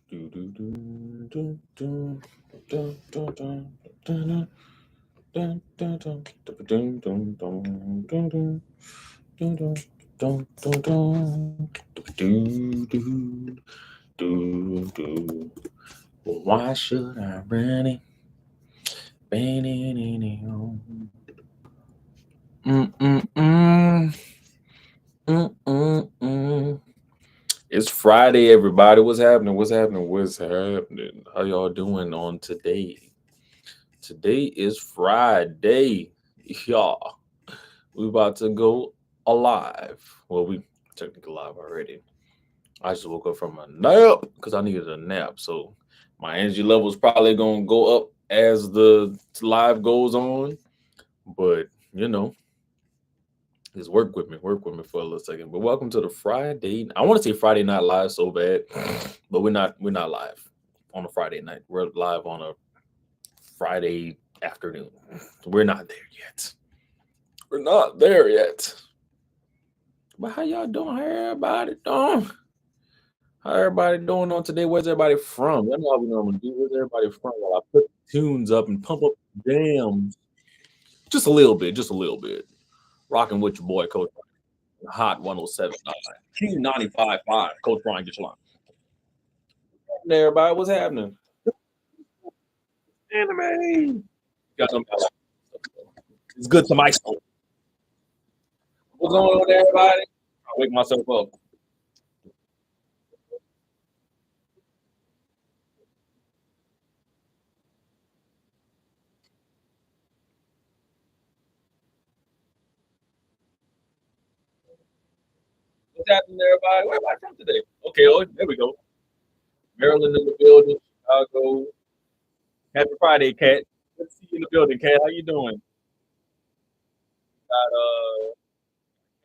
Do, do, do, do, do, do, do, do, do, dun, dun, dun, dun, dun, dun, dun, dun, dun, dun, dun, dun, dun, do, do, do, do. Why should I run it? Mm-mm-mm. Mm-mm-mm. It's Friday, everybody. What's happening? What's happening? What's happening? How y'all doing on today? Today is Friday. Y'all, we about to go alive. Well, we technically live already. I just woke up from a nap because I needed a nap. So my energy level is probably gonna go up as the live goes on. But you know, just work with me for a little second. But welcome to the Friday. I want to say Friday night live so bad, but we're not live on a Friday night. We're live on a Friday afternoon. We're not there yet. We're not there yet. But how y'all doing? How everybody doing? How everybody doing on today? Where's everybody from? That's what we normally do. Where's everybody from? While I put the tunes up and pump up the jams just a little bit, just a little bit. Rocking with your boy, Coach Brian. Hot 107.9. King 95.5. Coach Brian, get your line. Hey, everybody, what's happening? Anime. Got some. It's good to my soul. What's going on, everybody? I wake myself up. What's happening, everybody? Where am I from today? Okay, oh, there we go. Maryland in the building, Chicago. Happy Friday, Cat. Good to see you in the building, Cat. How you doing? Got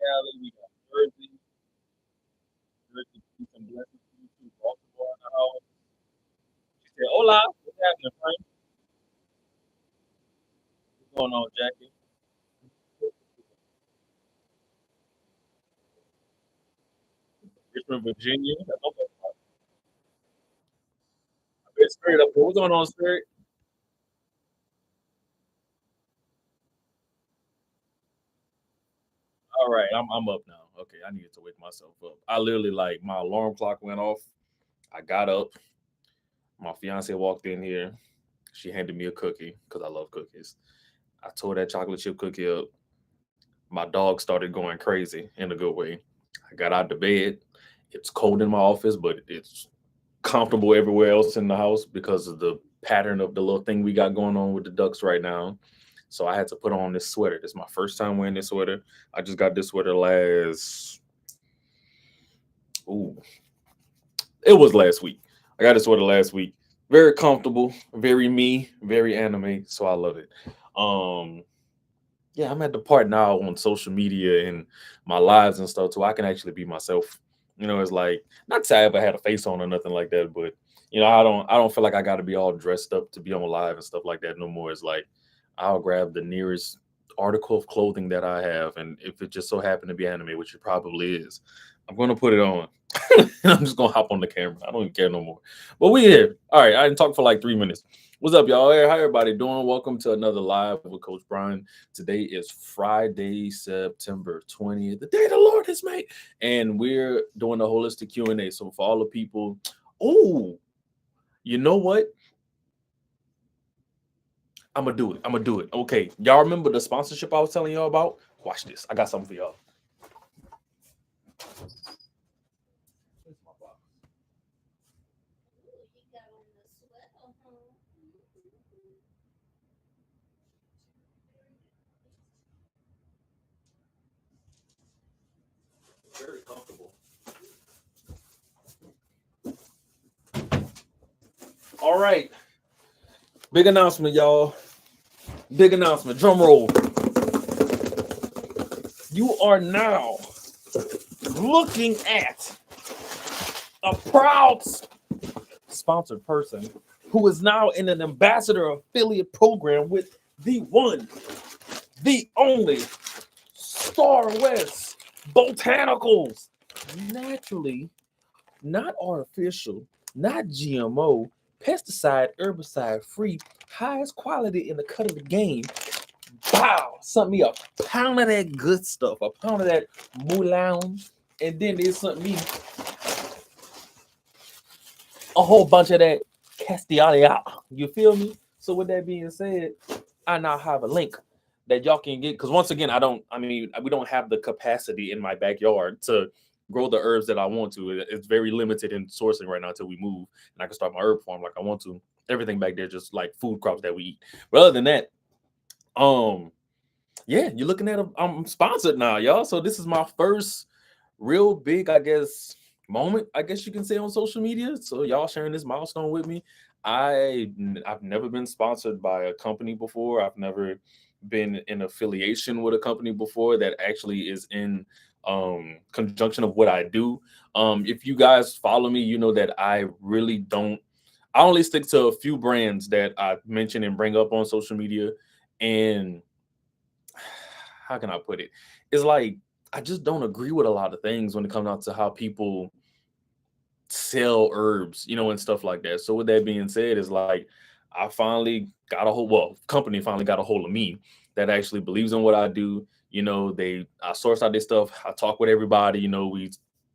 Cali, we got Jersey, Jersey, peace and blessings to you too. Baltimore in the house. She said, "Hola, what's happening, Frank? What's going on, Jackie? Richmond, Virginia. That's okay. It's Spirit up here. What's going on, Spirit? All right, I'm up now. Okay, I needed to wake myself up. I literally like my alarm clock went off. I got up. My fiance walked in here. She handed me a cookie because I love cookies. I tore that chocolate chip cookie up. My dog started going crazy in a good way. I got out the bed. It's cold in my office, but it's comfortable everywhere else in the house because of the pattern of the little thing we got going on with the ducks right now. So I had to put on this sweater. This is my first time wearing this sweater. I just got this sweater ooh, it was last week. I got this sweater last week. Very comfortable, very me, very anime. So I love it. Um, yeah, I'm at the part now on social media and my lives and stuff too. I can actually be myself. It's like not to say I ever had a face on or nothing like that, but I don't feel like I got to be all dressed up to be on live and stuff like that no more. It's like I'll grab the nearest article of clothing that I have, and if it just so happened to be anime, which it probably is, I'm gonna put it on. And I'm just gonna hop on the camera. I don't even care no more. But we here. All right, I didn't talk for like 3 minutes. What's up, y'all? Hey, how everybody doing? Welcome to another live with Coach Brian. Today is Friday, September 20th, the day the Lord has made, and we're doing a holistic Q&A. So for all the people, oh, you know what? I'm gonna do it. I'm gonna do it. Okay, y'all remember the sponsorship I was telling y'all about? Watch this. I got something for y'all. Very comfortable. All right. Big announcement, y'all. Big announcement. Drum roll. You are now looking at a proud sponsored person who is now in an ambassador affiliate program with the one, the only Star West Botanicals. Naturally, not artificial, not GMO, pesticide, herbicide free, highest quality in the cut of the game. Wow, sent me a pound of that good stuff, a pound of that moulin, and then they sent me a whole bunch of that Castialia. You feel me? So with that being said, I now have a link that y'all can get, because once again, we don't have the capacity in my backyard to grow the herbs that I want to. It's very limited in sourcing right now until we move and I can start my herb farm like I want to. Everything back there just like food crops that we eat. But other than that, yeah, you're looking at I'm sponsored now, y'all. So this is my first real big, I guess, moment, I guess you can say, on social media. So y'all sharing this milestone with me. I've never been sponsored by a company before. I've never been in affiliation with a company before that actually is in conjunction of what I do. If you guys follow me, you know that I really don't. I only stick to a few brands that I mention and bring up on social media. And how can I put it? It's like I just don't agree with a lot of things when it comes down to how people sell herbs, and stuff like that. So with that being said, is like I finally got a hold. Well, company finally got a hold of me that actually believes in what I do. I source out this stuff. I talk with everybody. We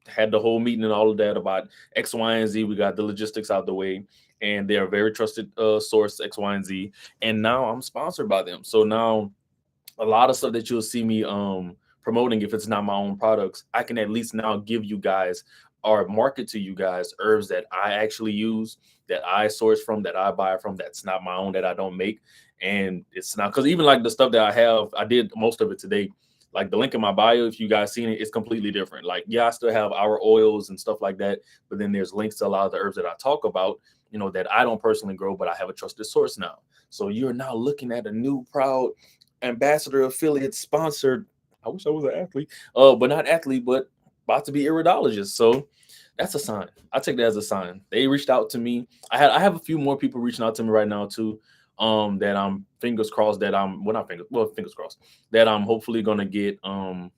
had the whole meeting and all of that about X, Y, and Z. We got the logistics out the way, and they are very trusted source, X, Y, and Z. And now I'm sponsored by them. So now a lot of stuff that you'll see me promoting, if it's not my own products, I can at least now give you guys or market to you guys herbs that I actually use, that I source from, that I buy from, that's not my own, that I don't make. And it's not, because even like the stuff that I have, I did most of it today. Like the link in my bio, if you guys seen it, it's completely different. Like, yeah, I still have our oils and stuff like that, but then there's links to a lot of the herbs that I talk about, that I don't personally grow, but I have a trusted source now. So you're now looking at a new proud ambassador, affiliate, sponsored. I wish I was an athlete, but not athlete, but about to be iridologist. So that's a sign. I take that as a sign. They reached out to me. I have a few more people reaching out to me right now too. That I'm fingers crossed that I'm well, not fingers well fingers crossed that I'm hopefully gonna get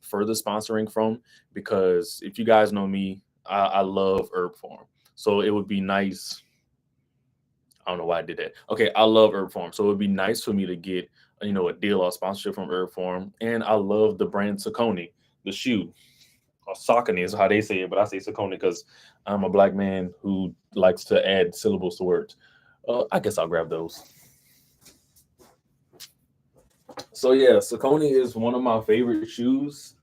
further sponsoring from, because if you guys know me, I love herb farm. So it would be nice. I don't know why I did that. Okay, I love Herb Farm, so it would be nice for me to get a deal or sponsorship from Herb Farm. And I love the brand Saucony, the shoe. Or Saucony is how they say it, but I say Saucony because I'm a black man who likes to add syllables to words. I guess I'll grab those. So yeah, Saucony is one of my favorite shoes,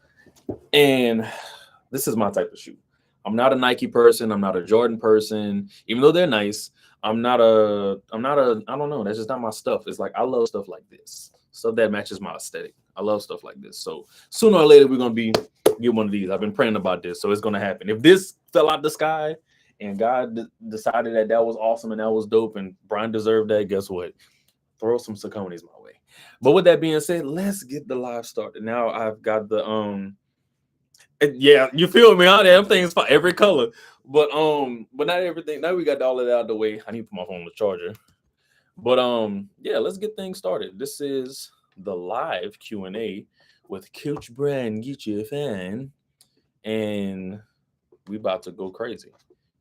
and this is my type of shoe. I'm not a Nike person. I'm not a Jordan person, even though they're nice. I don't know. That's just not my stuff. It's like I love stuff like this, stuff that matches my aesthetic. I love stuff like this. So sooner or later, we're gonna get one of these. I've been praying about this, so it's gonna happen. If this fell out the sky and God decided that was awesome and that was dope and Brian deserved that, guess what? Throw some Sauconys my way. But with that being said, let's get the live started. Now I've got the yeah, you feel me? Huh? Them things for every color, but not everything. Now we got all of that out of the way. I need to put my phone on the charger. But yeah, let's get things started. This is the live Q&A with Coach Brian, get you a fan, and we about to go crazy.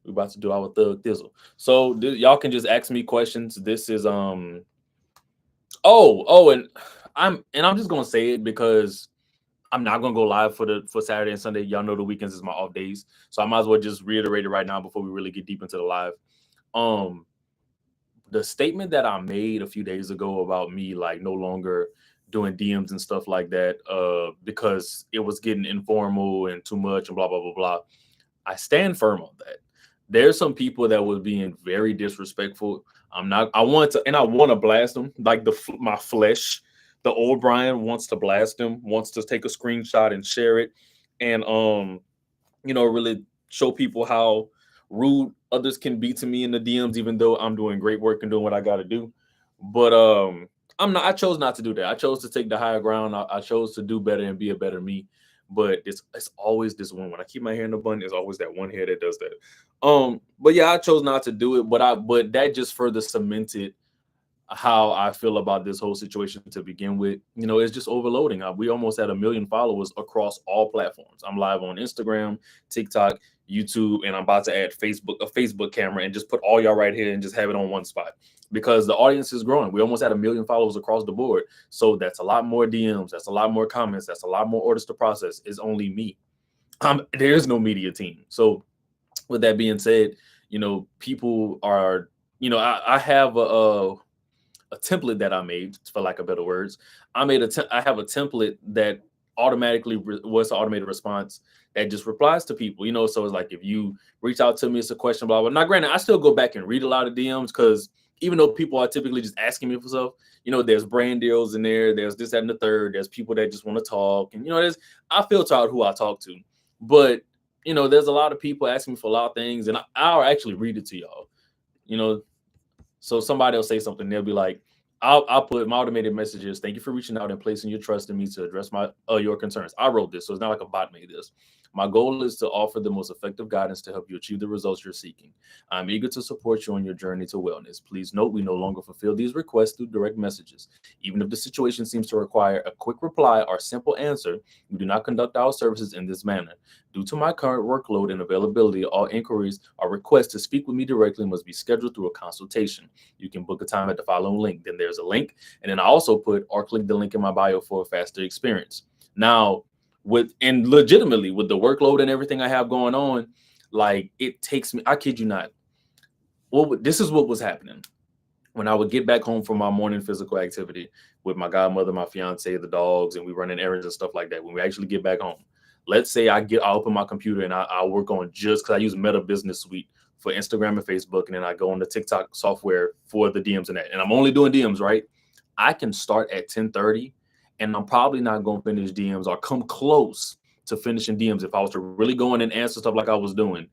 We about to do our thug thizzle. So y'all can just ask me questions. This is and I'm just gonna say it because I'm not gonna go live for Saturday and Sunday. Y'all know the weekends is my off days, so I might as well just reiterate it right now before we really get deep into the live. Um, the statement that I made a few days ago about me like no longer doing DMs and stuff like that, because it was getting informal and too much and blah blah blah blah. I stand firm on that. There's some people that was being very disrespectful. I'm not. I want to, and I want to blast them. Like my flesh, the old Brian wants to blast them. Wants to take a screenshot and share it, and really show people how rude others can be to me in the DMs, even though I'm doing great work and doing what I got to do. But I'm not. I chose not to do that. I chose to take the higher ground. I chose to do better and be a better me. But it's always this one. When I keep my hair in the bun, there's always that one hair that does that. But yeah, I chose not to do it. But that just further cemented how I feel about this whole situation to begin with. It's just overloading. We almost had 1 million followers across all platforms. I'm live on Instagram, TikTok, YouTube, and I'm about to add a Facebook camera, and just put all y'all right here and just have it on one spot, because the audience is growing. We almost had 1 million followers across the board. So that's a lot more DMs. That's a lot more comments. That's a lot more orders to process. It's only me. There is no media team. So with that being said, people are, I have a template that I made, for lack of better words. I have a template that automatically was an automated response that just replies to people. So it's like, if you reach out to me, it's a question, blah blah. Now, granted, I still go back and read a lot of DMs, because even though people are typically just asking me for stuff, there's brand deals in there. There's this, that, and the third. There's people that just want to talk, and there's I filter out who I talk to, but there's a lot of people asking me for a lot of things, and I'll actually read it to y'all. You know, so somebody will say something. They'll be like, I'll put my automated messages. Thank you for reaching out and placing your trust in me to address your concerns. I wrote this, so it's not like a bot made this. My goal is to offer the most effective guidance to help you achieve the results you're seeking. I'm eager to support you on your journey to wellness. Please note, we no longer fulfill these requests through direct messages. Even if the situation seems to require a quick reply or simple answer, we do not conduct our services in this manner. Due to my current workload and availability, all inquiries or requests to speak with me directly must be scheduled through a consultation. You can book a time at the following link. Then there's a link. And then I also or click the link in my bio for a faster experience. Now, legitimately, with the workload and everything I have going on, like, it takes me, I kid you not. Well, this is what was happening. When I would get back home from my morning physical activity with my godmother, my fiance, the dogs, and we running errands and stuff like that, when we actually get back home, let's say I open my computer and I work on, just because I use Meta Business Suite for Instagram and Facebook, and then I go on the TikTok software for the DMs and that, and I'm only doing DMs, right? I can start at 10:30, and I'm probably not going to finish DMs or come close to finishing DMs if I was to really go in and answer stuff like I was doing.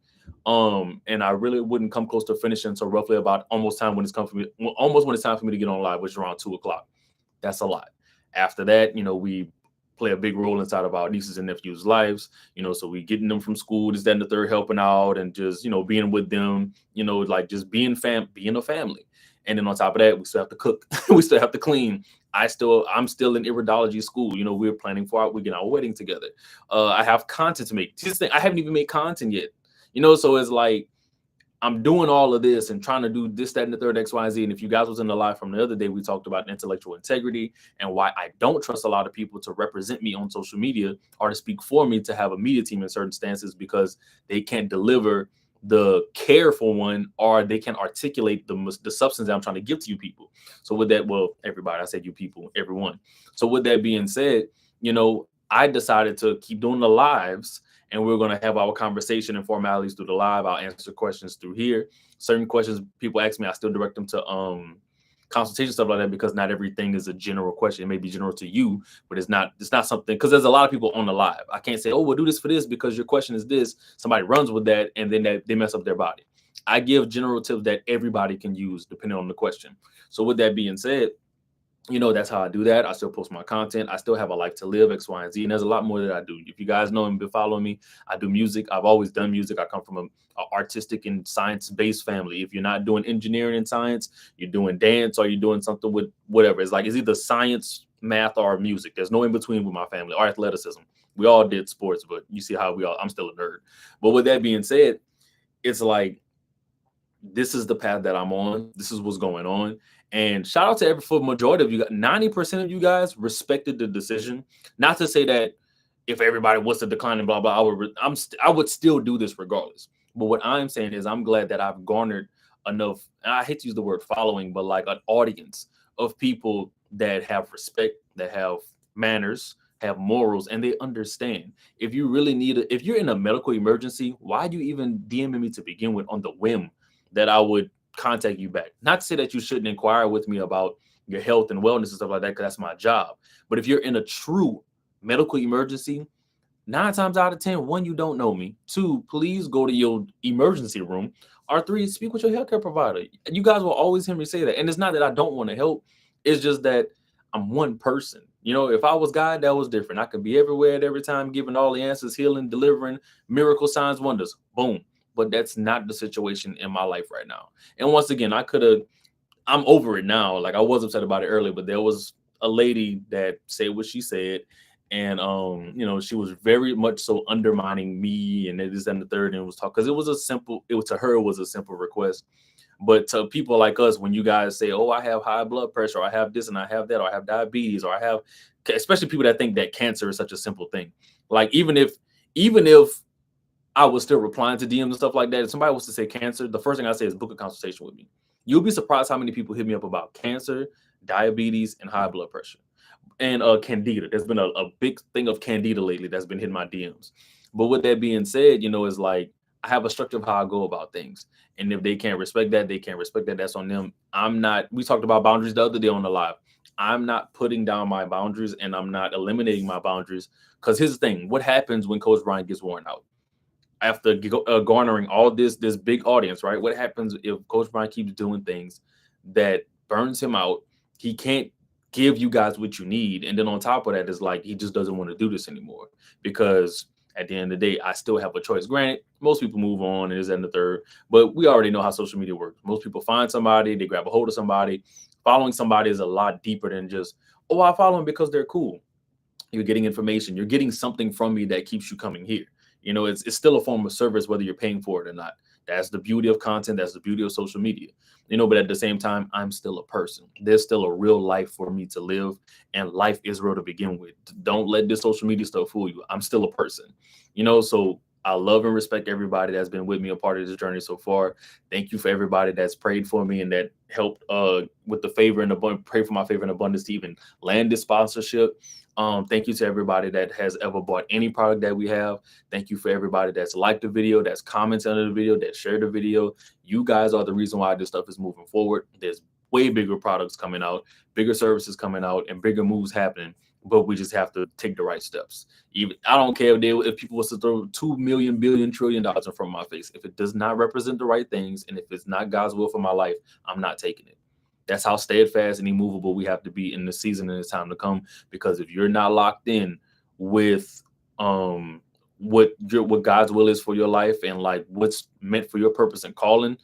And I really wouldn't come close to finishing until roughly about almost when it's time for me to get on live, which is around 2 o'clock. That's a lot. After that, we play a big role inside of our nieces and nephews' lives, so we getting them from school, this, that, and the third, helping out, and just, being with them, like, just being a family. And then on top of that, we still have to cook. We still have to clean. I'm still in iridology school. We're planning for we're getting our wedding together. I have content to make. Just think, I haven't even made content yet. So it's like, I'm doing all of this and trying to do this, that, and the third, X, Y, and Z. And if you guys was in the live from the other day, we talked about intellectual integrity and why I don't trust a lot of people to represent me on social media or to speak for me, to have a media team in certain stances, because they can't deliver the care for one, or they can't articulate the substance that I'm trying to give to you people. So with that, well, everybody, I said you people, everyone. So with that being said, I decided to keep doing the lives, and we're going to have our conversation and formalities through the live. I'll answer questions through here. Certain questions people ask me, I still direct them to consultation, stuff like that, because not everything is a general question. It may be general to you, but it's not something, because there's a lot of people on the live. I can't say, oh, we'll do this for this because your question is this. Somebody runs with that, and then they mess up their body. I give general tips that everybody can use depending on the question. So with that being said, that's how I do that. I still post my content. I still have a life to live, X, Y, and Z. And there's a lot more that I do. If you guys know and been following me, I do music. I've always done music. I come from an artistic and science-based family. If you're not doing engineering and science, you're doing dance, or you're doing something with whatever. It's either science, math, or music. There's no in between with my family, or athleticism. We all did sports, but you see how I'm still a nerd. But with that being said, it's like, this is the path that I'm on. This is what's going on. And shout out to for majority of you, 90% of you guys respected the decision. Not to say that if everybody was to decline and blah, blah, I would still do this regardless. But what I'm saying is, I'm glad that I've garnered enough, and I hate to use the word following, but like an audience of people that have respect, that have manners, have morals, and they understand. If you really if you're in a medical emergency, why do you even DM me to begin with on the whim that I would contact you back? Not to say that you shouldn't inquire with me about your health and wellness and stuff like that, because that's my job. But if you're in a true medical emergency, 9 times out of 10, one, you don't know me. 2, please go to your emergency room. Or 3, speak with your healthcare provider. You guys will always hear me say that. And it's not that I don't want to help. It's just that I'm one person. If I was God, that was different. I could be everywhere at every time, giving all the answers, healing, delivering, miracle signs, wonders. Boom. But that's not the situation in my life right now. And once again, I'm over it now. Like, I was upset about it earlier, but there was a lady that said what she said, And she was very much so undermining me and this and the third, and was talking because it was to her, it was a simple request. But to people like us, when you guys say, "Oh, I have high blood pressure, or I have this and I have that, or I have diabetes, or I have," especially people that think that cancer is such a simple thing. Like even if I was still replying to DMs and stuff like that, if somebody was to say cancer, the first thing I say is book a consultation with me. You'll be surprised how many people hit me up about cancer, diabetes, and high blood pressure and candida. There's been a big thing of candida lately that's been hitting my DMs. But with that being said, is like I have a structure of how I go about things. And if they can't respect that, they can't respect that. That's on them. I'm not, we talked about boundaries the other day on the live. I'm not putting down my boundaries and I'm not eliminating my boundaries. Because here's the thing, what happens when Coach Brian gets worn out? After garnering all this big audience, right? What happens if Coach Brian keeps doing things that burns him out? He can't give you guys what you need, and then on top of that, it's like he just doesn't want to do this anymore because at the end of the day, I still have a choice. Granted, most people move on and is and the third, but we already know how social media works. Most people find somebody, they grab a hold of somebody. Following somebody is a lot deeper than just, oh, I follow them because they're cool. You're getting information, you're getting something from me that keeps you coming here. It's still a form of service whether you're paying for it or not. That's the beauty of content, that's the beauty of social media. But at the same time, I'm still a person. There's still a real life for me to live, and life is real to begin with. Don't let this social media stuff fool you. I'm still a person. So I love and respect everybody that's been with me a part of this journey so far. Thank you for everybody that's prayed for me and that helped with the favor and pray for my favor and abundance to even land this sponsorship. Thank you to everybody that has ever bought any product that we have. Thank you for everybody that's liked the video, that's commented on the video, that shared the video. You guys are the reason why this stuff is moving forward. There's way bigger products coming out, bigger services coming out, and bigger moves happening. But we just have to take the right steps. Even I don't care if people was to throw 2 million billion trillion dollars in front of my face. If it does not represent the right things, and if it's not God's will for my life, I'm not taking it. That's how steadfast and immovable we have to be in the season and the time to come. Because if you're not locked in with what God's will is for your life and like what's meant for your purpose and calling,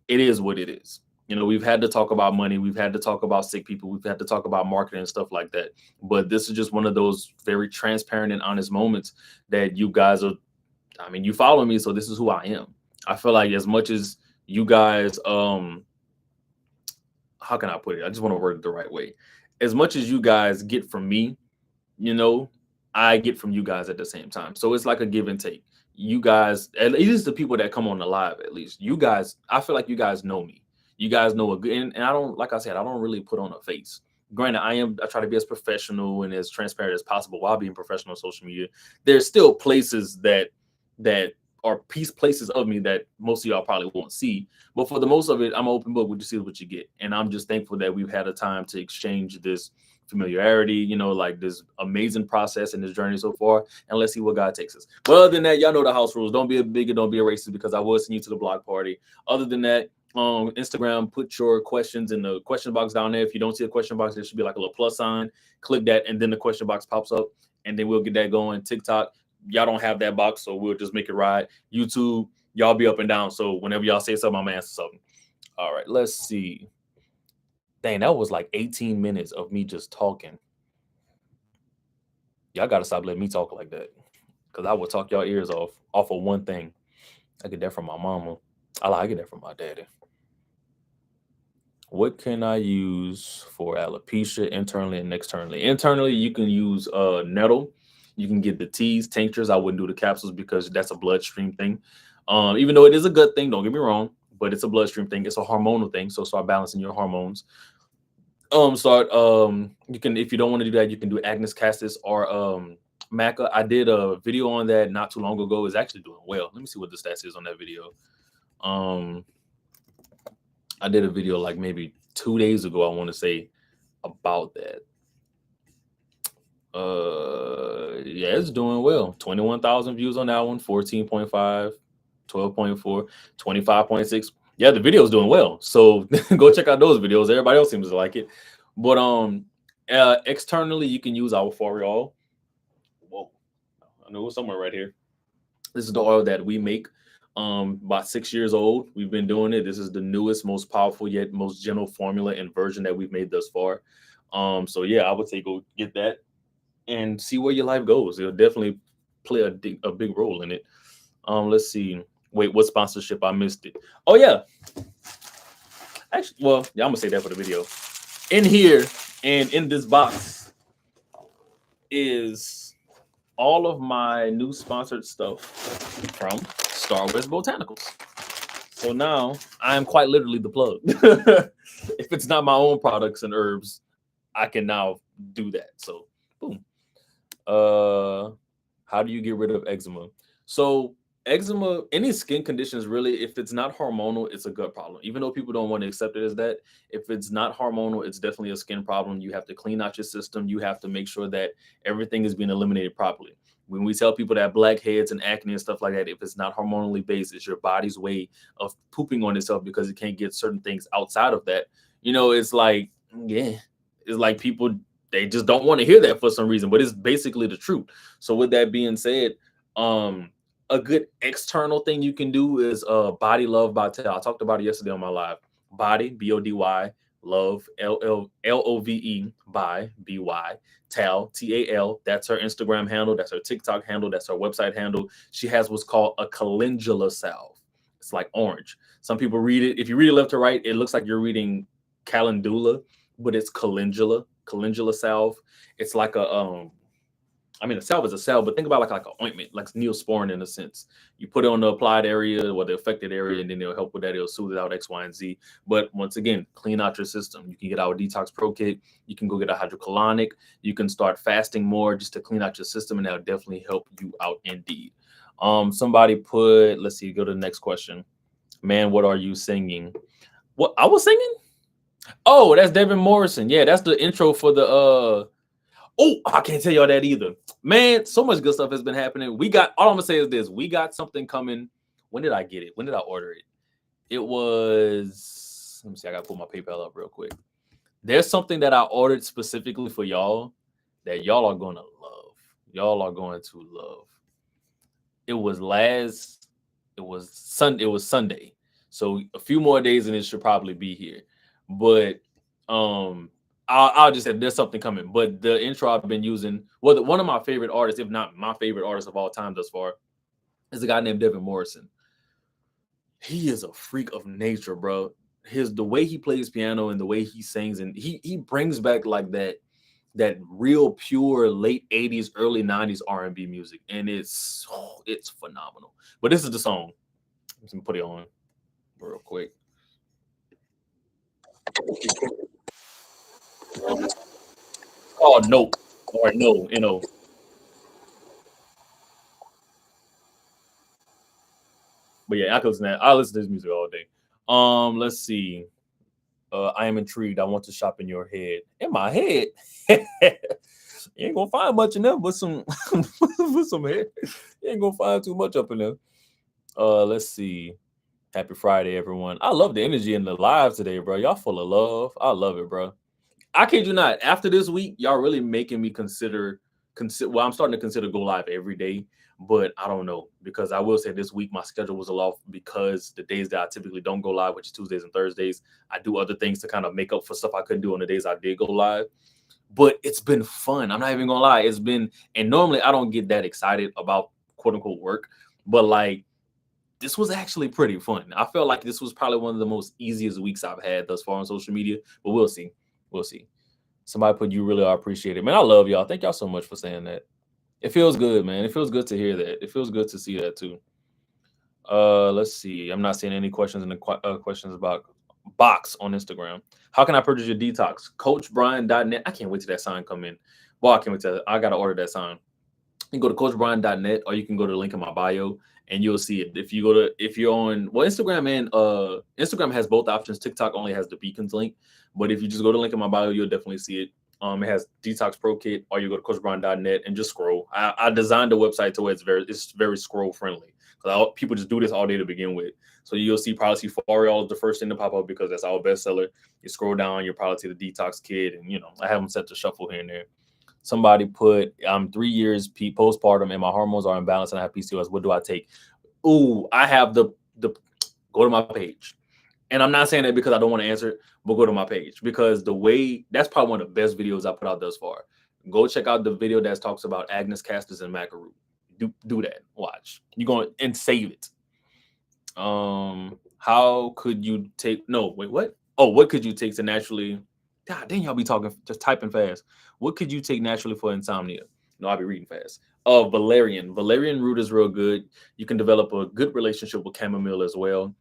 it is what it is. We've had to talk about money, we've had to talk about sick people, we've had to talk about marketing and stuff like that. But this is just one of those very transparent and honest moments that you guys are. I mean, you follow me, so this is who I am. I feel like as much as you guys how can I put it? I just want to word it the right way. As much as you guys get from me, you know, I get from you guys at the same time. So it's like a give and take. You guys, at least the people that come on the live, at least you guys, I feel like you guys know me. You guys know a good, and I don't, like I said, I don't really put on a face. Granted, I try to be as professional and as transparent as possible while being professional on social media. There's still places that are places of me that most of y'all probably won't see. But for the most of it, I'm an open book. We just see what you get. And I'm just thankful that we've had a time to exchange this familiarity, like this amazing process in this journey so far. And let's see what God takes us. But other than that, y'all know the house rules. Don't be a bigot, don't be a racist, because I will send you to the block party. Other than that, Instagram, put your questions in the question box down there. If you don't see a question box, there should be like a little plus sign. Click that, and then the question box pops up, and then we'll get that going. TikTok, y'all don't have that box, so we'll just make it ride. YouTube, y'all be up and down, so whenever y'all say something, I'm gonna answer something. All right, let's see. Dang, that was like 18 minutes of me just talking. Y'all gotta stop letting me talk like that, because I will talk y'all ears off of one thing. I get that from my mama. I get that from my daddy. What can I use for alopecia internally and externally? Internally, you can use nettle. You can get the teas, tinctures. I wouldn't do the capsules because that's a bloodstream thing. Even though it is a gut thing, don't get me wrong, but it's a bloodstream thing. It's a hormonal thing. So start balancing your hormones. You can, if you don't want to do that, you can do Agnes Cassis or Maca. I did a video on that not too long ago. It's actually doing well. Let me see what the stats is on that video. I did a video like maybe 2 days ago, I want to say, about that. Yeah, it's doing well. 21,000 views on that one, 14.5, 12.4, 25.6. Yeah, the video is doing well. So go check out those videos. Everybody else seems to like it. But externally, you can use our Foriol. Whoa, I know it's somewhere right here. This is the oil that we make. About 6 years old. We've been doing it. This is the newest, most powerful yet most gentle formula and version that we've made thus far. So yeah, I would say go get that. and see where your life goes. It'll definitely play a big role in it. Let's see. Wait, what sponsorship? I missed it. Oh yeah, actually, well, yeah, I'm gonna say that for the video. In here and in this box is all of my new sponsored stuff from Star Wars Botanicals. So now I am quite literally the plug. If it's not my own products and herbs, I can now do that. So boom. How do you get rid of eczema? So eczema, any skin conditions really, if it's not hormonal, it's a gut problem. Even though people don't want to accept it as that, if it's not hormonal, it's definitely a skin problem. You have to clean out your system. You have to make sure that everything is being eliminated properly. When we tell people that blackheads and acne and stuff like that, if it's not hormonally based, it's your body's way of pooping on itself because it can't get certain things outside of that. It's like, yeah, it's like people, they just don't want to hear that for some reason, but it's basically the truth. So with that being said, um, a good external thing you can do is Body Love by Tal. I talked about it yesterday on my live. Body, BODY, Love, LOVE, by BY, Tal, TAL. That's her Instagram handle. That's her TikTok handle. That's her website handle. She has what's called a calendula salve. It's like orange. Some people read it. If you read it left to right, it looks like you're reading calendula, but it's calendula salve. It's like a salve is a salve, but think about like an ointment, like Neosporin in a sense. You put it on the applied area or the affected area, and then it'll help with that. It'll soothe it out X, Y, and Z. But once again, clean out your system. You can get our Detox Pro Kit. You can go get a hydrocolonic. You can start fasting more just to clean out your system, and that'll definitely help you out indeed. Somebody put, let's see, go to the next question. Man, what are you singing? What I was singing? Oh, that's Devin Morrison. Yeah, that's the intro for the Oh, I can't tell y'all that either. Man, so much good stuff has been happening. All I'm gonna say is this: we got something coming. When did I get it? When did I order it? It was, let me see, I gotta pull my PayPal up real quick. There's something that I ordered specifically for y'all that y'all are gonna love. Y'all are going to love. It was Sunday. So a few more days and it should probably be here. But I'll just say there's something coming. But the intro I've been using, well, one of my favorite artists, if not my favorite artist of all time thus far, is a guy named Devin Morrison. He is a freak of nature, bro. The way he plays piano and the way he sings, and he brings back like that real pure late 80s, early 90s R&B music. And it's phenomenal. But this is the song. I'm gonna put it on real quick. It's called Nope or No. But yeah, I listen to this music all day. Let's see. I am intrigued. I want to shop in your head. In my head. You ain't gonna find much in there, but some with some hair. You ain't gonna find too much up in there. Let's see. Happy Friday, everyone. I love the energy in the live today, bro. Y'all full of love. I love it, bro. I kid you not. After this week, y'all really making me consider. Well, I'm starting to consider go live every day, but I don't know because I will say this week my schedule was a lot because the days that I typically don't go live, which is Tuesdays and Thursdays, I do other things to kind of make up for stuff I couldn't do on the days I did go live. But it's been fun. I'm not even gonna lie. It's been, and normally I don't get that excited about quote unquote work, but like this was actually pretty fun. I felt like this was probably one of the most easiest weeks I've had thus far on social media, but we'll see. We'll see. Somebody put you really are appreciated. Man, I love y'all. Thank y'all so much for saying that. It feels good, man. It feels good to hear that. It feels good to see that too. Let's see. I'm not seeing any questions in the questions about box on Instagram. How can I purchase your detox? CoachBrian.net. I can't wait till that sign come in. Boy, I can't wait till I gotta order that sign. You can go to CoachBrian.net or you can go to the link in my bio and you'll see it. If you're on Instagram and Instagram has both options. TikTok only has the beacons link, but if you just go to the link in my bio, you'll definitely see it. It has Detox Pro Kit, or you go to CoachBrian.net and just scroll. I designed the website to where it's very scroll friendly because people just do this all day to begin with. So you'll probably see Farial is the first thing to pop up because that's our bestseller. You scroll down, you'll probably see the Detox Kit, and I have them set to shuffle here and there. Somebody put, I'm 3 years postpartum and my hormones are imbalanced and I have PCOS. What do I take? Ooh, I have the go to my page. And I'm not saying that because I don't want to answer it, but go to my page because that's probably one of the best videos I put out thus far. Go check out the video that talks about Agnes castors and macaroon. Do that. Watch. You're going and save it. How could you take? No, wait, what? Oh, what could you take to naturally? God dang, y'all be talking, just typing fast. What could you take naturally for insomnia? No, I'll be reading fast. Valerian. Valerian root is real good. You can develop a good relationship with chamomile as well.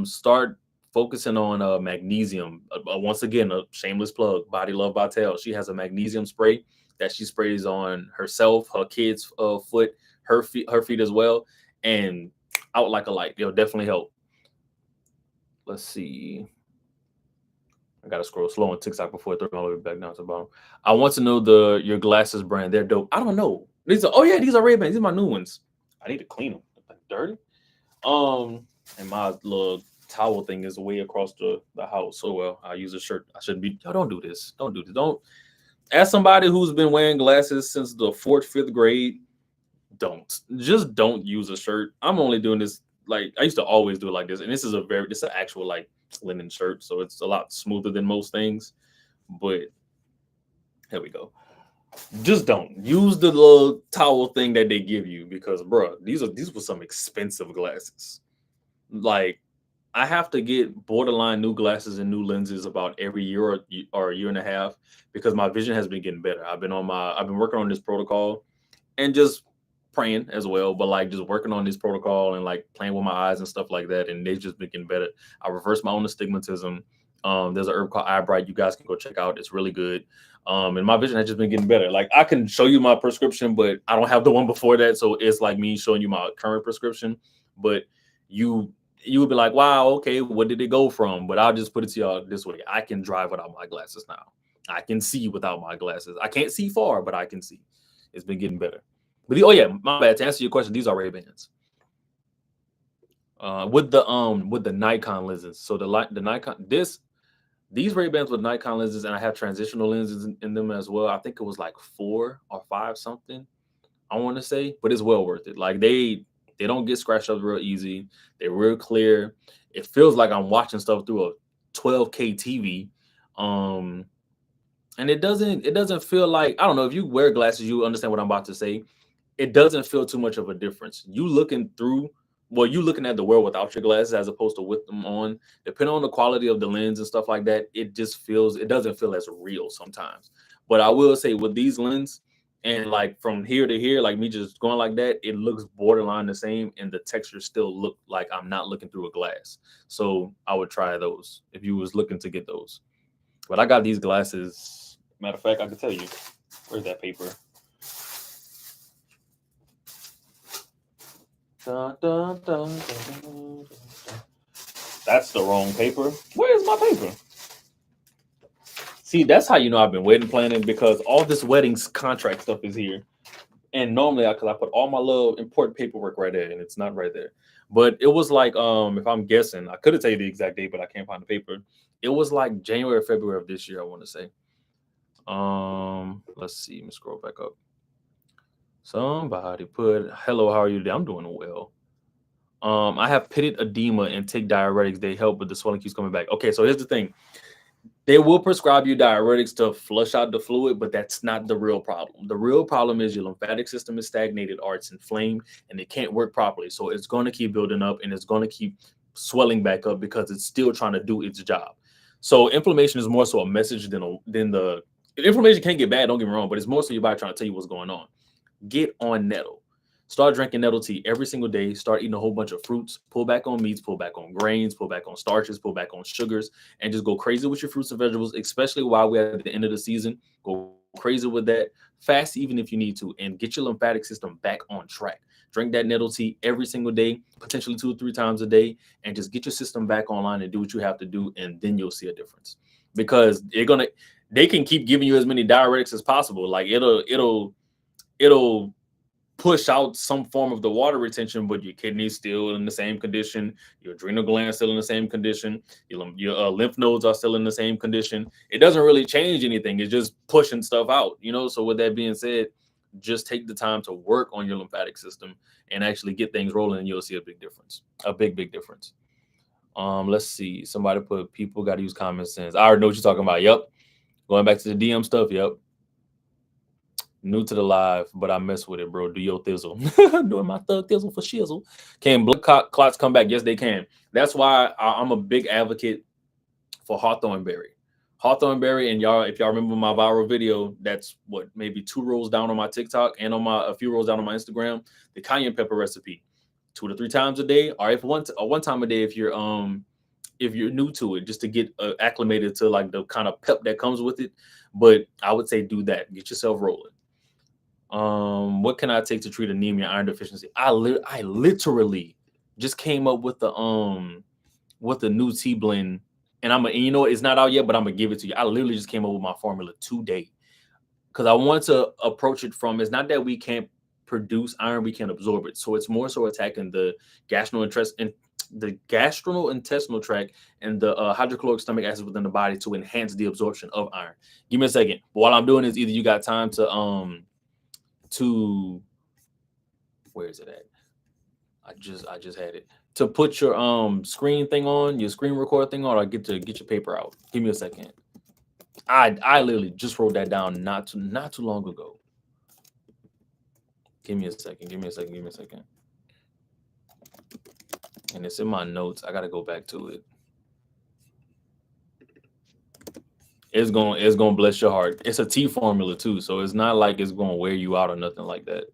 Start focusing on magnesium. Once again, a shameless plug. Body Love Vital. She has a magnesium spray that she sprays on herself, her kids' foot, her feet as well, and out like a light. It'll definitely help. Let's see. I gotta scroll slow on TikTok before I throw all the way back down to the bottom. I want to know your glasses brand. They're dope. I don't know. These are these are Ray-Bans. These are my new ones. I need to clean them. Like dirty. And my little towel thing is way across the house. So well, I use a shirt. I shouldn't be. Y'all don't do this. Don't do this. Don't. As somebody who's been wearing glasses since the 4th, 5th grade, don't use a shirt. I'm only doing this like I used to always do it like this, and this is an actual like linen shirt, so it's a lot smoother than most things. But here we go. Just don't use the little towel thing that they give you because, bro, these were some expensive glasses. Like I have to get borderline new glasses and new lenses about every year or a year and a half because my vision has been getting better. I've been working on this protocol and just praying as well, but like just working on this protocol and like playing with my eyes and stuff like that, and they've just been getting better. I reversed my own astigmatism. There's an herb called Eyebright. You guys can go check out. It's really good. And my vision has just been getting better. Like I can show you my prescription, but I don't have the one before that, so it's like me showing you my current prescription. But you would be like, wow, okay, what did it go from? But I'll just put it to y'all this way: I can drive without my glasses now. I can see without my glasses. I can't see far, but I can see. It's been getting better. But oh yeah, my bad. To answer your question, these are Ray-Bans. With the Nikon lenses. So the Nikon these Ray-Bans with Nikon lenses, and I have transitional lenses in them as well. I think it was like 4 or 5 something. I want to say, but it's well worth it. Like they don't get scratched up real easy. They're real clear. It feels like I'm watching stuff through a 12K TV. And it doesn't feel like, I don't know, if you wear glasses, you understand what I'm about to say. It doesn't feel too much of a difference. You looking at the world without your glasses as opposed to with them on, depending on the quality of the lens and stuff like that, it doesn't feel as real sometimes. But I will say with these lenses and like from here to here, like me just going like that, it looks borderline the same and the texture still look like I'm not looking through a glass. So I would try those if you was looking to get those. But I got these glasses. Matter of fact, I can tell you. Where's that paper? Dun, dun, dun, dun, dun, dun. That's the wrong paper. Where's my paper? See, that's how you know I've been wedding planning, because all this weddings contract stuff is here. And normally, because I put all my little important paperwork right there, and it's not right there. But it was like, if I'm guessing, I could have tell you the exact date, but I can't find the paper. It was like January or February of this year, I want to say. Let's see. Let me scroll back up. Somebody put, hello, how are you today? I'm doing well. I have pitted edema and take diuretics. They help, but the swelling keeps coming back. Okay, so here's the thing. They will prescribe you diuretics to flush out the fluid, but that's not the real problem. The real problem is your lymphatic system is stagnated or it's inflamed and it can't work properly. So it's going to keep building up and it's going to keep swelling back up because it's still trying to do its job. So inflammation is more so a message than the inflammation can get bad, don't get me wrong, but it's more so your body trying to tell you what's going on. Get on nettle. Start drinking nettle tea every single day. Start eating a whole bunch of fruits. Pull back on meats, pull back on grains, pull back on starches, pull back on sugars, and just go crazy with your fruits and vegetables, especially while we're at the end of the season. Go crazy with that. Fast even if you need to, and get your lymphatic system back on track. Drink that nettle tea every single day, potentially 2 or 3 times a day, and just get your system back online and do what you have to do, and then you'll see a difference. Because they can keep giving you as many diuretics as possible. Like it'll push out some form of the water retention, but your kidneys still in the same condition, your adrenal gland still in the same condition, your lymph nodes are still in the same condition. It doesn't really change anything. It's just pushing stuff out, So with that being said, just take the time to work on your lymphatic system and actually get things rolling, and you'll see a big difference, a big difference. Let's see. Somebody put, people got to use common sense. I already know what you're talking about. Yep. Going back to the DM stuff. Yep. New to the live, but I mess with it, bro. Do your thizzle. Doing my thug thizzle for shizzle. Can blood clots come back? Yes, they can. That's why I'm a big advocate for hawthorn berry. Hawthorn berry, and y'all, if y'all remember my viral video, that's what, maybe 2 rows down on my TikTok and on my a few rows down on my Instagram, the cayenne pepper recipe. 2 to 3 times a day, or if one time a day if you're new to it, just to get acclimated to like the kind of pep that comes with it. But I would say do that. Get yourself rolling. What can I take to treat anemia, iron deficiency? I literally just came up with the new tea blend, and and you know it's not out yet, but I'm gonna give it to you. I literally just came up with my formula today because I want to approach it from, it's not that we can't produce iron, we can absorb it. So it's more so attacking the gastrointestinal tract and the hydrochloric stomach acid within the body to enhance the absorption of iron. Give me a second. While I'm doing this, either you got time to where is it at? I just had it. To put your screen thing on, your screen record thing on, or get your paper out. Give me a second. I literally just wrote that down not too long ago. Give me a second. Give me a second. Give me a second. And it's in my notes. I gotta go back to it. It's gonna bless your heart. It's a tea formula too, so it's not like it's gonna wear you out or nothing like that.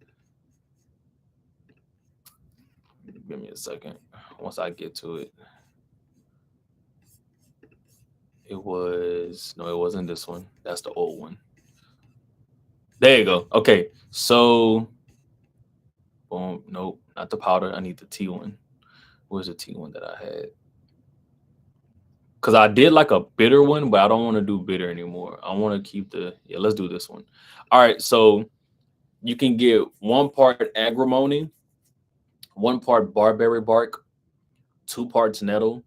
Give me a second. Once I get to it. It wasn't this one. That's the old one. There you go. Okay, so boom. Nope, not the powder. I need the tea one. Where's the tea one that I had? Because I did like a bitter one, but I don't want to do bitter anymore. I want to keep let's do this one. All right, so you can get 1 part agrimony, 1 part barberry bark, 2 parts nettle,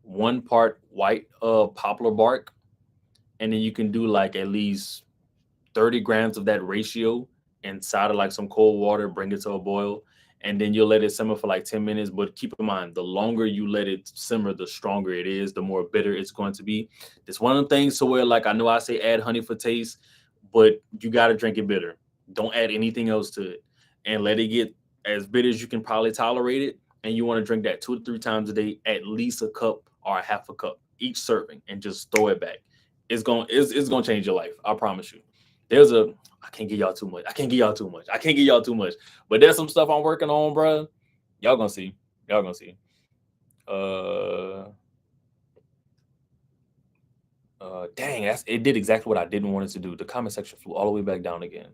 1 part white poplar bark, and then you can do like at least 30 grams of that ratio inside of like some cold water, bring it to a boil, and then you'll let it simmer for like 10 minutes. But keep in mind, the longer you let it simmer, the stronger it is, the more bitter it's going to be. It's one of the things to where, like, I know I say add honey for taste, but you got to drink it bitter. Don't add anything else to it, and let it get as bitter as you can probably tolerate it. And you want to drink that 2 to 3 times a day, at least a cup or a half a cup each serving, and just throw it back. It's gonna change your life. I promise you. I can't give y'all too much. I can't give y'all too much. I can't give y'all too much. But there's some stuff I'm working on, bro. Y'all gonna see. Y'all gonna see. Dang, it did exactly what I didn't want it to do. The comment section flew all the way back down again.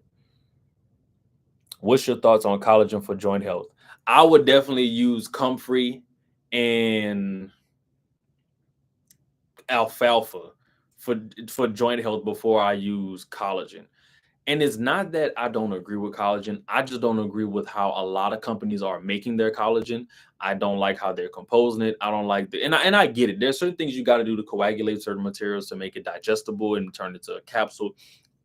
What's your thoughts on collagen for joint health? I would definitely use comfrey and alfalfa for joint health before I use collagen. And it's not that I don't agree with collagen. I just don't agree with how a lot of companies are making their collagen. I don't like how they're composing it. I don't like and I get it. There's certain things you got to do to coagulate certain materials to make it digestible and turn it to a capsule.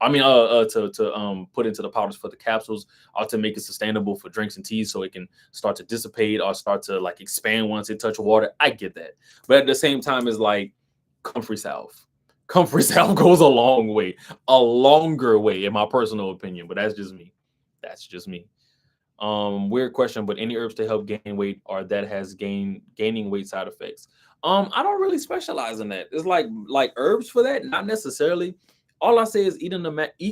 I mean, to put into the powders for the capsules, or to make it sustainable for drinks and teas, so it can start to dissipate or start to like expand once it touches water. I get that, but at the same time, it's like comfrey salve. Comfrey salve goes a long way, a longer way, in my personal opinion. But that's just me. That's just me. Weird question, but any herbs to help gain weight or that has gaining weight side effects? I don't really specialize in that. It's like herbs for that, not necessarily. All I say is eat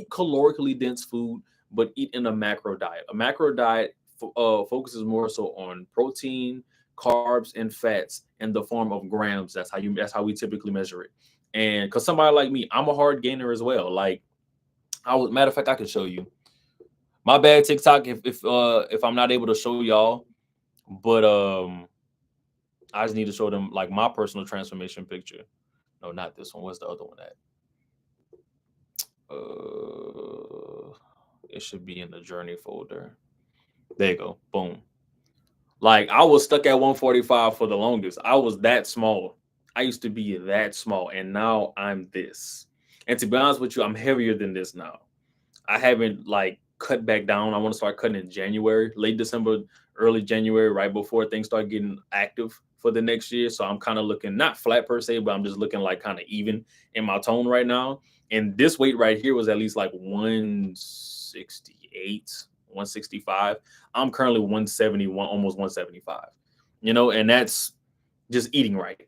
calorically dense food, but eat in a macro diet. A macro diet focuses more so on protein, carbs, and fats in the form of grams. That's how we typically measure it. And because somebody like me, I'm a hard gainer as well. Like, matter of fact, I can show you. My bad, TikTok, if I'm not able to show y'all, but I just need to show them like my personal transformation picture. No, not this one. What's the other one at? It should be in the journey folder. There you go. Boom. Like, I was stuck at 145 for the longest. I was that small. I used to be that small, and now I'm this. And to be honest with you, I'm heavier than this now. I haven't like cut back down. I want to start cutting in January, late December, early January, right before things start getting active for the next year. So I'm kind of looking not flat per se, but I'm just looking like kind of even in my tone right now. And this weight right here was at least like 168, 165. I'm currently 171, almost 175. And that's just eating right.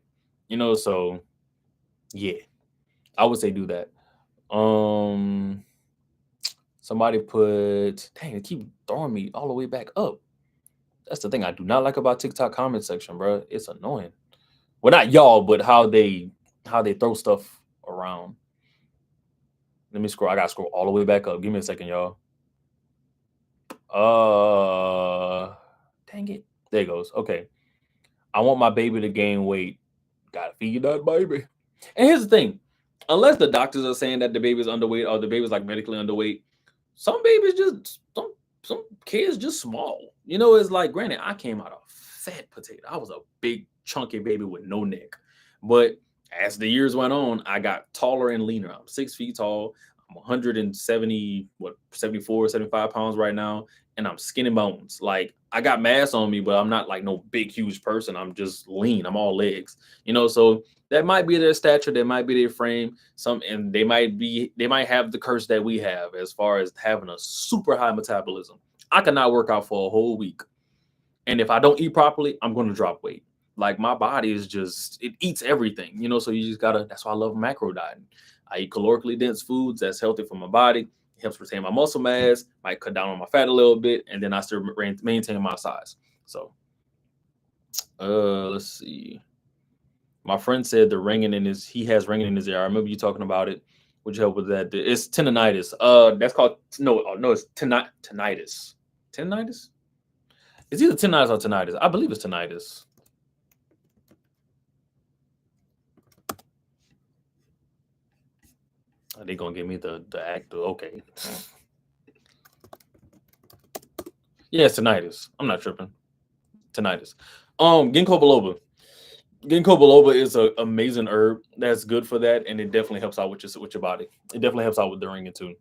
So yeah, I would say do that. Somebody put, dang, they keep throwing me all the way back up. That's the thing I do not like about TikTok comment section, bro. It's annoying. Well, not y'all, but how they throw stuff around. Let me scroll. I gotta scroll all the way back up. Give me a second, y'all. Dang it. There it goes. Okay. I want my baby to gain weight. Gotta feed that baby. And here's the thing. Unless the doctors are saying that the baby's underweight or the baby's like medically underweight, some babies just some kids just small. It's like, granted, I came out of fat potato. I was a big chunky baby with no neck. But as the years went on, I got taller and leaner. I'm 6 feet tall. I'm 170, 74, 75 pounds right now. And I'm skinny bones. Like, I got mass on me, but I'm not like no big, huge person. I'm just lean. I'm all legs. So that might be their stature, that might be their frame. And they might have the curse that we have as far as having a super high metabolism. I cannot work out for a whole week. And if I don't eat properly, I'm going to drop weight. Like, my body is just, it eats everything, so you just gotta, that's why I love macro dieting. I eat calorically dense foods that's healthy for my body. It helps retain my muscle mass, might cut down on my fat a little bit, and then I still maintain my size. So, let's see. My friend said he has ringing in his ear. I remember you talking about it. Would you help with that? It's tendonitis. That's called, no, it's tinnitus. Tinnitus? It's either tinnitus or tinnitus. I believe it's tinnitus. Are they gonna give me the actor? Okay. Yeah, it's tinnitus. I'm not tripping. Tinnitus. Ginkgo biloba. Ginkgo biloba is an amazing herb that's good for that, and it definitely helps out with your body. It definitely helps out with the ringing too.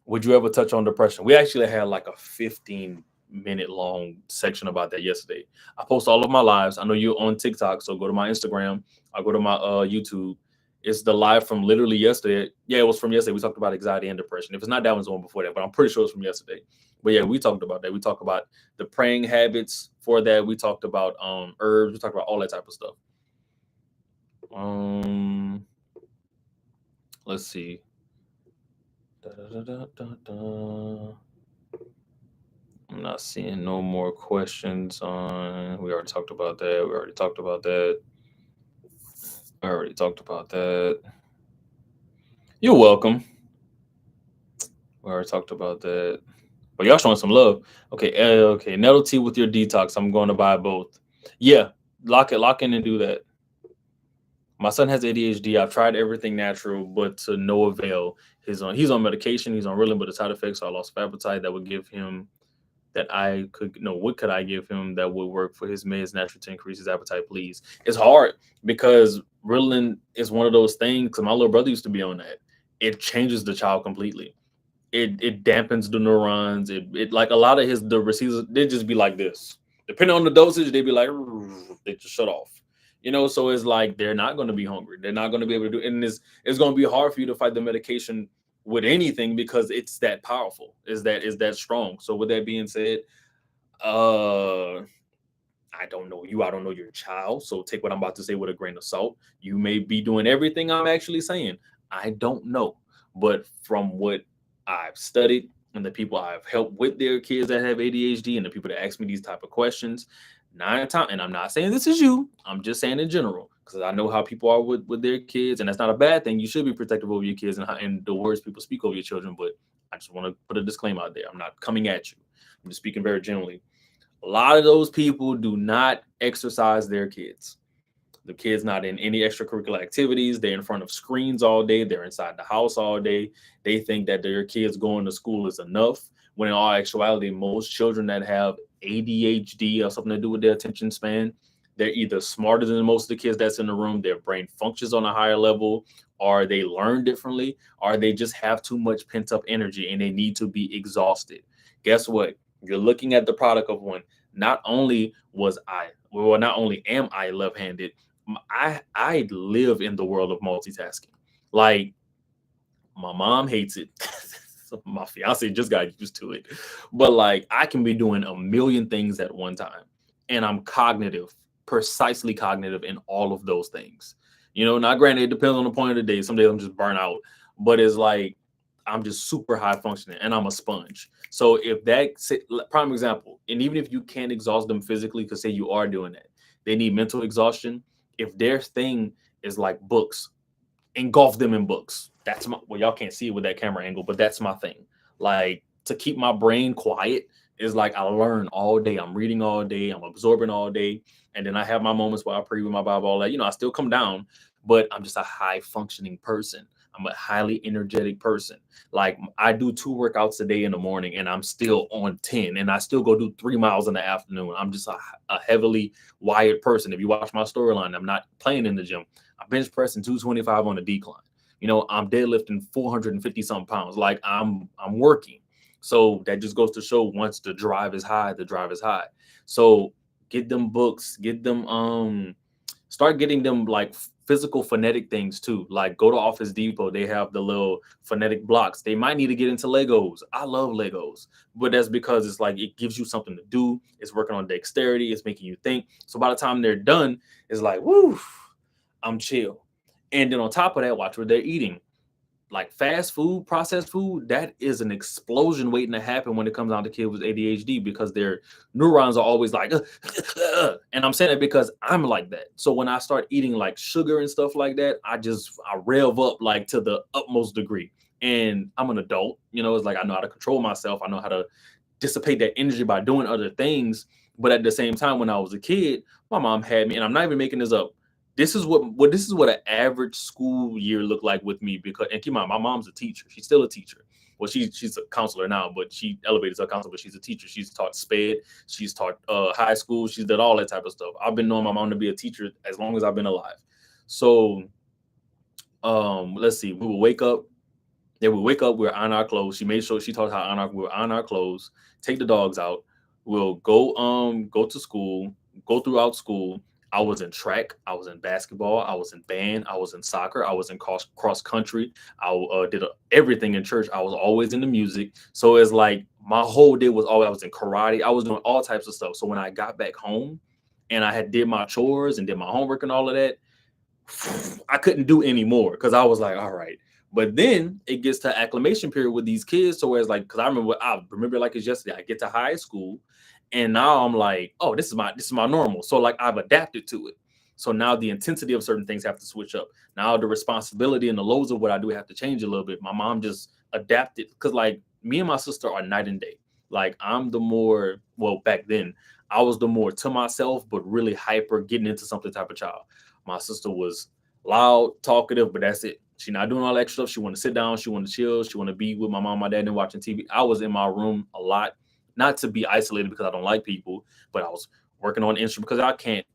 Would you ever touch on depression? We actually had like a 15-minute long section about that yesterday. I post all of my lives. I know you're on TikTok, so go to my Instagram. I'll go to my YouTube. It's the live from literally yesterday. Yeah, it was from yesterday. We talked about anxiety and depression. If it's not that one's the one before that, but I'm pretty sure it's from yesterday. But yeah, we talked about that. We talked about the praying habits for that. We talked about herbs. We talked about all that type of stuff. Let's see. I'm not seeing no more questions on. We already talked about that. We already talked about that. You're welcome. We already talked about that. But y'all showing some love. Okay, okay. Nettle tea with your detox. I'm going to buy both. Yeah, lock in and do that. My son has ADHD. I've tried everything natural, but to no avail. He's on medication. He's on Ritalin, but the side effects are loss of appetite. That would give him what could I give him that would work for his meds naturally to increase his appetite, please? It's hard because Ritalin is one of those things, because my little brother used to be on that. It changes the child completely. It dampens the neurons. It like a lot of the receivers, they just be like this. Depending on the dosage, they'd be like, they just shut off. So it's like they're not going to be hungry. They're not going to be able to do it. And it's going to be hard for you to fight the medication with anything because it's that powerful. Is that strong. So with that being said, I don't know you. I don't know your child. So take what I'm about to say with a grain of salt. You may be doing everything I'm actually saying. I don't know. But from what I've studied and the people I've helped with their kids that have ADHD and the people that ask me these type of questions, 9 times, and I'm not saying this is you, I'm just saying in general, because I know how people are with their kids, and that's not a bad thing. You should be protective over your kids and the words people speak over your children, but I just want to put a disclaimer out there. I'm not coming at you. I'm just speaking very generally. A lot of those people do not exercise their kids. The kids not in any extracurricular activities. They're in front of screens all day. They're inside the house all day. They think that their kids going to school is enough, when in all actuality, most children that have ADHD or something to do with their attention span, they're either smarter than most of the kids that's in the room, their brain functions on a higher level, or they learn differently, or they just have too much pent-up energy and they need to be exhausted. Guess what? You're looking at the product of one. Not only was I well, not only am I left-handed, I live in the world of multitasking. Like my mom hates it. So my fiance just got used to it. But like I can be doing a million things at one time. And I'm cognitive, precisely cognitive in all of those things. Not granted, it depends on the point of the day. Some days I'm just burnt out. But it's like I'm just super high functioning and I'm a sponge. So if prime example, and even if you can't exhaust them physically, because say you are doing that, they need mental exhaustion. If their thing is like books, engulf them in books. That's my well, y'all can't see it with that camera angle, but that's my thing. Like to keep my brain quiet is like I learn all day. I'm reading all day. I'm absorbing all day, and then I have my moments where I pray with my Bible. All that, I still come down, but I'm just a high functioning person. I'm a highly energetic person. Like I do 2 workouts a day in the morning, and I'm still on 10, and I still go do 3 miles in the afternoon. I'm just a heavily wired person. If you watch my storyline, I'm not playing in the gym. I'm bench pressing 225 on a decline. I'm deadlifting 450 something pounds. Like I'm working. So that just goes to show once the drive is high, the drive is high. So get them books, get them start getting them like physical phonetic things too. Like go to Office Depot, they have the little phonetic blocks. They might need to get into Legos. I love Legos, but that's because it's like it gives you something to do. It's working on dexterity, it's making you think. So by the time they're done, it's like, woo, I'm chill. And then on top of that, watch what they're eating. Like fast food, processed food, that is an explosion waiting to happen when it comes down to kids with ADHD because their neurons are always like, and I'm saying that because I'm like that. So when I start eating like sugar and stuff like that, I rev up like to the utmost degree. And I'm an adult, it's like I know how to control myself. I know how to dissipate that energy by doing other things. But at the same time, when I was a kid, my mom had me, and I'm not even making this up. This is what an average school year looked like with me because and keep in mind my mom's a teacher. She's still a teacher. Well, she's a counselor now, but she elevated to a counselor, but she's a teacher. She's taught SPED, she's taught high school, she's did all that type of stuff. I've been knowing my mom to be a teacher as long as I've been alive. So let's see, we will wake up. Yeah, we wake up, we're on our clothes. She made sure she taught us how we're on our clothes, take the dogs out. We'll go to school, go throughout school. I was in track, I was in basketball, I was in band, I was in soccer, I was in cross country. I did everything in church. I was always into music. So it's like my whole day was always I was in karate. I was doing all types of stuff. So when I got back home and I had did my chores and did my homework and all of that, I couldn't do anymore because I was like, all right. But then it gets to acclimation period with these kids. So it's like, because I remember like it's yesterday. I get to high school, and now I'm like, oh, this is my normal. So like I've adapted to it. So now the intensity of certain things have to switch up. Now the responsibility and the loads of what I do have to change a little bit. My mom just adapted because like me and my sister are night and day. Like I'm the more well back then I was the more to myself, but really hyper, getting into something type of child. My sister was loud, talkative, but that's it. She not doing all that stuff. She want to sit down. She want to chill. She want to be with my mom, my dad, and watching TV. I was in my room a lot, not to be isolated because I don't like people, but I was working on instruments because I can't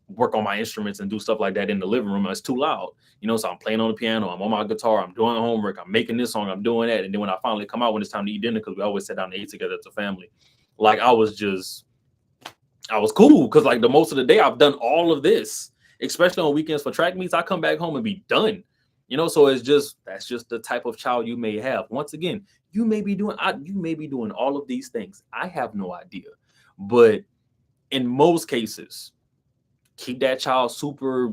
work on my instruments and do stuff like that in the living room. It's too loud, So I'm playing on the piano. I'm on my guitar. I'm doing homework. I'm making this song. I'm doing that. And then when I finally come out, when it's time to eat dinner, because we always sit down and eat together as a family, like I was cool because like the most of the day I've done all of this, especially on weekends for track meets. I come back home and be done. So that's just the type of child you may have. Once again, you may be doing all of these things. I have no idea. But in most cases, keep that child super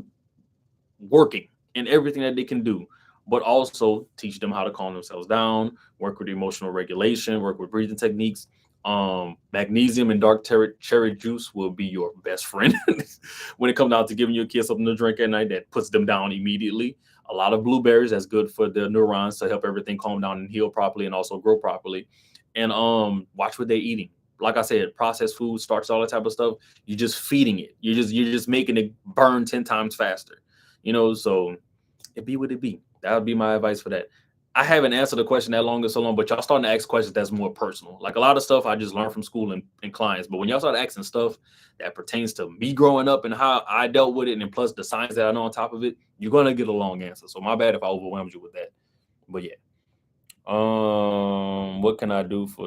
working in everything that they can do, but also teach them how to calm themselves down, work with emotional regulation, work with breathing techniques. Magnesium and dark cherry juice will be your best friend when it comes down to giving your kids something to drink at night that puts them down immediately. A lot of blueberries, that's good for the neurons to help everything calm down and heal properly and also grow properly. And watch what they're eating. Like I said, processed food, starts, all that type of stuff. You're just feeding it. You're just making it burn 10 times faster. So it be what it be. That would be my advice for that. I haven't answered the question that long or so long, but y'all starting to ask questions that's more personal. Like a lot of stuff I just learned from school and clients. But when y'all start asking stuff that pertains to me growing up and how I dealt with it, and then plus the science that I know on top of it, you're gonna get a long answer. So my bad if I overwhelmed you with that. But yeah. What can I do for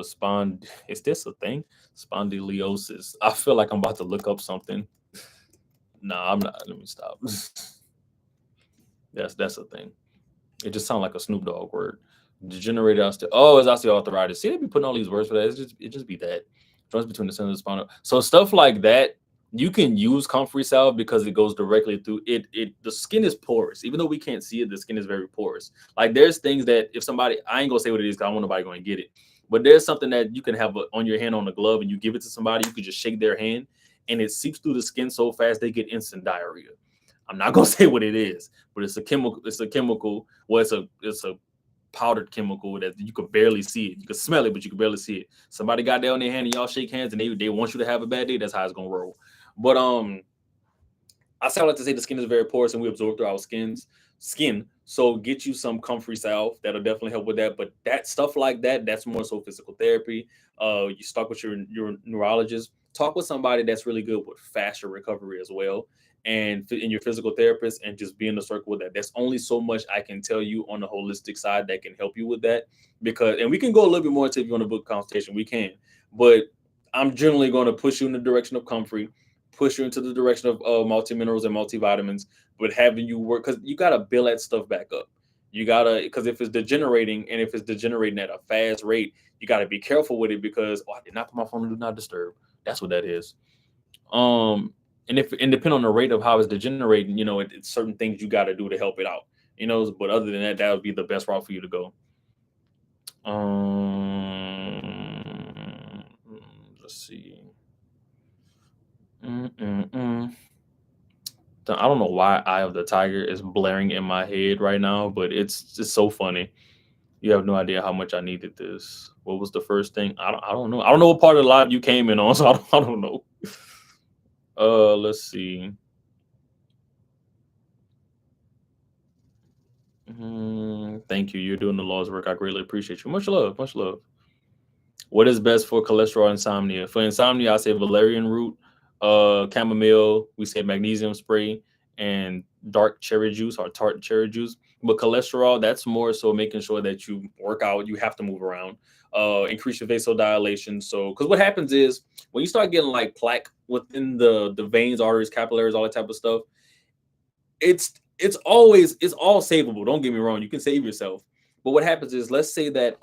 Is this a thing? Spondylosis. I feel like I'm about to look up something. Nah, I'm not. Let me stop. That's a thing. It just sounds like a Snoop Dogg word. Degenerated osteo. Oh, it's osteoarthritis. See, they be putting all these words for that. It just be that joints between the center of the spinal. So stuff like that, you can use comfrey salve because it goes directly through it. The skin is porous, even though we can't see it. The skin is very porous. Like there's things that if somebody, I ain't gonna say what it is because I don't want nobody going to get it. But there's something that you can have on your hand on a glove and you give it to somebody. You could just shake their hand and it seeps through the skin so fast they get instant diarrhea. I'm not gonna say what it is, but it's a chemical. It's a chemical. Well, it's a powdered chemical that you could barely see it. You can smell it, but you can barely see it. Somebody got that on their hand and y'all shake hands and they want you to have a bad day. That's how it's gonna roll. But I sound like to say the skin is very porous and we absorb through our skin. So get you some comfrey salve. That'll definitely help with that. But that stuff like that, that's more so physical therapy. You talk with your neurologist. Talk with somebody that's really good with faster recovery as well. And your physical therapist and just be in the circle with that. There's only so much I can tell you on the holistic side that can help you with that. Because and we can go a little bit more into if you want to book a consultation, we can. But I'm generally going to push you in the direction of comfrey, push you into the direction of multi-minerals and multivitamins, but having you work because you gotta build that stuff back up. You gotta because if it's degenerating and if it's degenerating at a fast rate, you gotta be careful with it because I did not put my phone on do not disturb. That's what that is. And depending on the rate of how it's degenerating, it's certain things you gotta do to help it out. But other than that, that would be the best route for you to go. Let's see. Mm-mm-mm. I don't know why Eye of the Tiger is blaring in my head right now, but it's just so funny. You have no idea how much I needed this. What was the first thing? I don't know. I don't know what part of the live you came in on, so I don't know. Let's see. Thank you. You're doing the Lord's work. I greatly appreciate you. Much love. Much love. What is best for cholesterol insomnia? For insomnia, I say valerian root, chamomile. We say magnesium spray and dark cherry juice or tart cherry juice. But cholesterol, that's more so making sure that you work out. You have to move around. Increase your vasodilation. So, because what happens is when you start getting like plaque within the veins, arteries, capillaries, all that type of stuff, it's all savable. Don't get me wrong. You can save yourself. But what happens is, let's say that